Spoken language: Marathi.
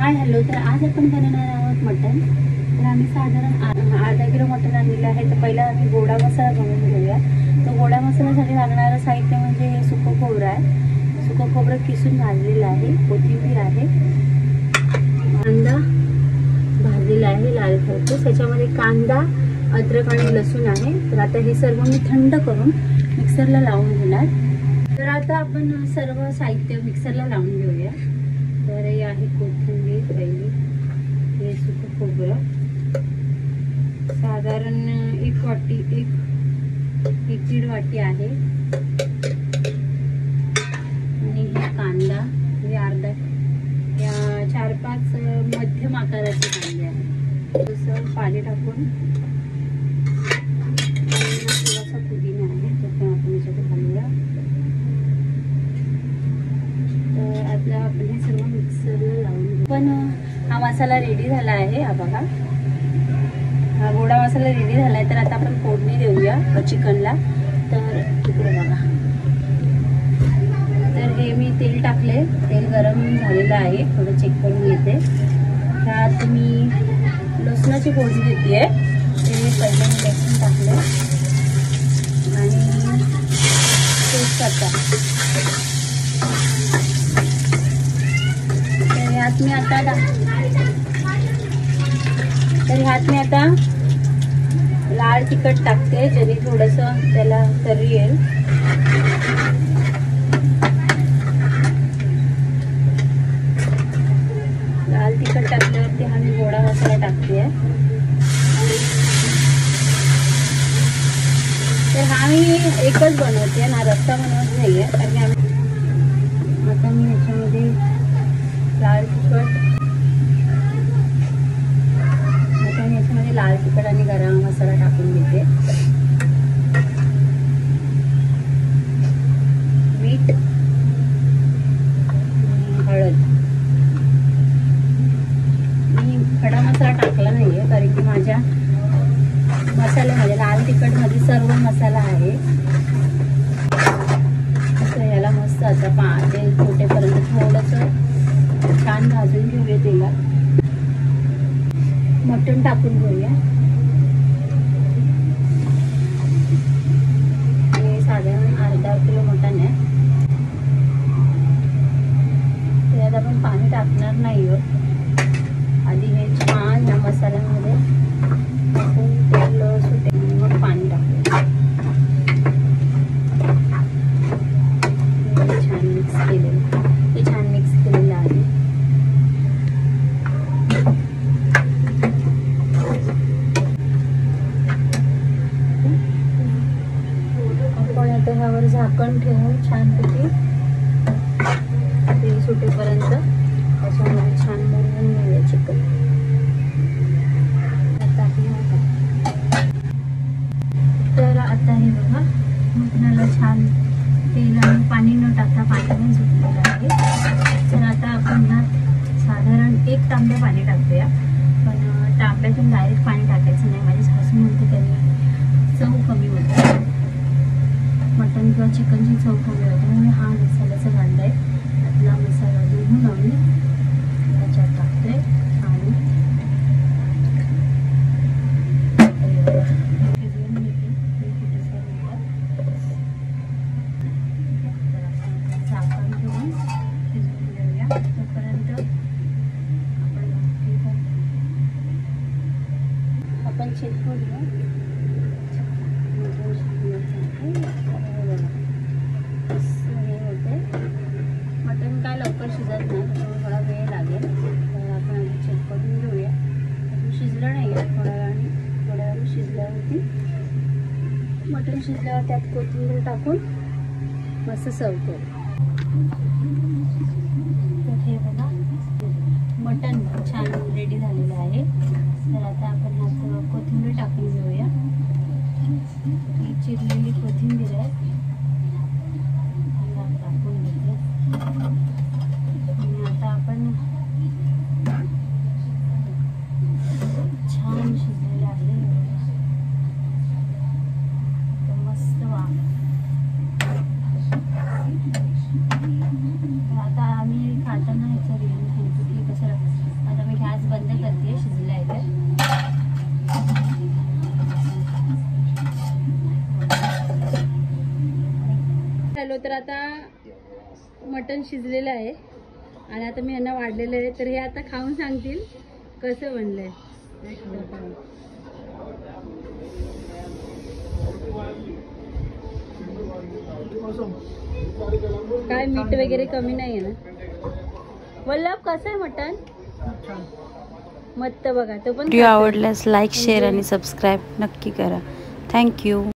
Hi hello. तर आज आपण बनवणार आहोत मटण. तर आम्ही साधारण अर्धा किलो मटण आणलेलं आहे. तर पहिला आम्ही गोडा मसाला बनवून घेऊया. तर गोडा मसाल्यासाठी लागणारं साहित्य म्हणजे हे सुकं खोबरं आहे. सुकं खोबरं किसून भाजलेलं आहे, कोथिंबीर आहे, कांदा भाजलेला आहे लाल खरपूस, त्याच्यामध्ये कांदा, अद्रक आणि लसूण आहे. तर आता हे सर्व मी थंड करून मिक्सरला लावून घेणार. तर आता आपण सर्व साहित्य मिक्सरला लावून घेऊया. तर हे आहे कोथिंबीर पहिली, हे सुकं खोबरं साधारण एक वाटी, एक दीड वाटी आहे, आणि हे कांदा हे अर्धा, या 4-5 मध्यम आकाराचे कांदे आहे. तसं पाणी टाकून थोडासा पुदिना आहे तो पण आपण याच्यात घालूया. तर आता आपण हे सर्व मिक्सरला लावून घेऊ. पण हा मसाला रेडी झाला आहे. हा बघा, हा गोडा मसाला रेडी झाला आहे. तर आता आपण फोडणी देऊया चिकनला. तर इकडे बघा, तर हे मी तेल टाकले, तेल गरम झालेलं आहे. थोडं चेक करून घेते. त्यात मी लसणाची फोडणी देते आहे. ते पहिलं मी लसूण टाकले आणि तेजपत्ता. तर ह्यात मी आता लाल तिखट टाकते, जेणे थोडंसं त्याला तरी येईल. लाल तिखट टाकल्यावरती हा मी गोडा मसाला टाकते. तर हा मी एकच बनवते ना, रस्सा बनवत नाही आहे. कारण आता मी ह्याच्यामध्ये लाल तिखट आणि गरम मसाला टाकून घेते. मीठ, हळद. मी खडा मसाला टाकला नाहीये कारण की माझ्या मसाल्यामध्ये लाल तिखट मध्ये सर्व मसाला आहे. याला मस्त आता तेल फुटेपर्यंत थोडंसं छान भाजून घेऊया. तेलात मटण टाकून घेऊया. हे साधारण अर्धा किलो मटण आहे. त्यात आपण पाणी टाकणार नाही आहोत. आधी हे छान या मसाल्यामध्ये तेल सुटेल मग पाणी टाकूया. छान मिक्स केलेलं, हे छान मिक्स केलेलं आहे. ह्यावर झाकण ठेवून छानपैकी तेल सुटेपर्यंत त्याच्यामध्ये छान बनवून घेऊया चिकन. तर आता हे बघा, मटणाला छान तेल आणि पाणी न टाकता पाणी पण सुटलेलं आहे. तर आता आपण ना साधारण 1 तांबे पाणी टाकूया. पण तांब्यातून डायरेक्ट पाणी टाकायचं नाही. माझी सासू म्हणते त्यांनी चव कमी होते, मटण किंवा चिकनची चव कमी होते. म्हणून हा मसाल्याचा कांदा आहे. आपला मसाला धुवून आम्ही त्याच्यात टाकतोय आणि शिजवून घेते. झाकण ठेवून शिजवून घेऊया. तोपर्यंत आपण चेक करूया. मटण काय लवकर शिजत नाही, त्यामुळे थोडा वेळ लागेल. तर आपण आधी चेक करून घेऊया. शिजलं नाही आहे, थोड्या वेळाने शिजल्यावरती मटण शिजल्यावर त्यात कोथिंबीर टाकून मस्त सर्व करू. तर हे बघा, मटण छान रेडी झालेलं आहे. तर आता आपण ह्यात कोथिंबीर टाकून घेऊया. ही चिरलेली कोथिंबीर आहे, टाकून घेते. आणि आता आपण छान शिजलेलं आहे, तर मस्त वाफ. आता आम्ही खाताना ह्याचा रिव्ह्यू सांगतो की कसं लागतं. राहिलो तर आता मटण शिजलेलं आहे आणि आता मी यांना वाढलेलं आहे, तर हे आता खाऊन सांगतील कसं बनलंय. काय मीठ वगैरे कमी नाही आहे ना. वल्लभ कसं आहे मटण? मस्त बघा. तो पण व्हिडिओ आवडल्यास लाईक शेअर आणि सबस्क्राईब नक्की करा. थँक्यू.